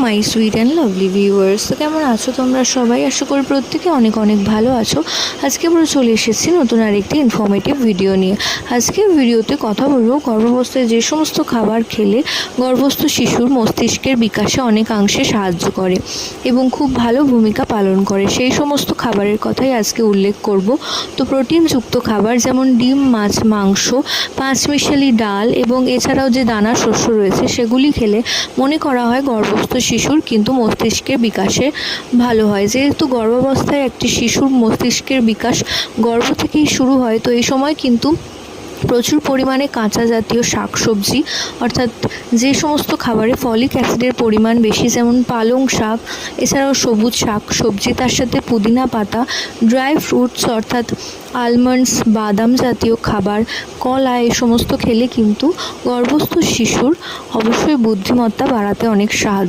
My sweet and lovely viewers. তো কেমন আছো তোমরা সবাই? আশা করি প্রত্যেকে অনেক অনেক ভালো আছো। আজকে আমরা চলে এসেছি নতুন আরেকটি ইনফরমেটিভ ভিডিও নিয়ে। আজকের ভিডিওতে কথা বলবো গর্ভাবস্থায় যে সমস্ত খাবার খেলে গর্ভস্থ শিশুর মস্তিষ্কের বিকাশে অনেকাংশে সাহায্য করে এবং খুব ভালো ভূমিকা পালন করে, সেই সমস্ত খাবারের কথাই আজকে উল্লেখ করব। তো প্রোটিনযুক্ত খাবার যেমন ডিম, মাছ, মাংস, পাঁচমিশালি ডাল এবং এছাড়াও যে দানা শস্য রয়েছে সেগুলি খেলে মনে করা হয় গর্ভস্থ শিশুর কিন্তু মস্তিষ্কের বিকাশে ভালো হয়। যেহেতু গর্ভাবস্থায় একটি শিশুর মস্তিষ্কের বিকাশ গর্ভ থেকেই শুরু হয়, তো এই সময় কিন্তু প্রচুর পরিমাণে কাঁচা জাতীয় শাকসবজি অর্থাৎ যে সমস্ত খাবারে ফলিক অ্যাসিডের পরিমাণ বেশি, যেমন পালং শাক, এছাড়াও সবুজ শাক সবজি, তার সাথে পুদিনা পাতা, ড্রাই ফ্রুটস অর্থাৎ আলমন্ডস, বাদাম জাতীয় খাবার, কলা, এই সমস্ত খেলে কিন্তু গর্ভস্থ শিশুর অবশ্যই বুদ্ধিমত্তা বাড়াতে অনেক সাহায্য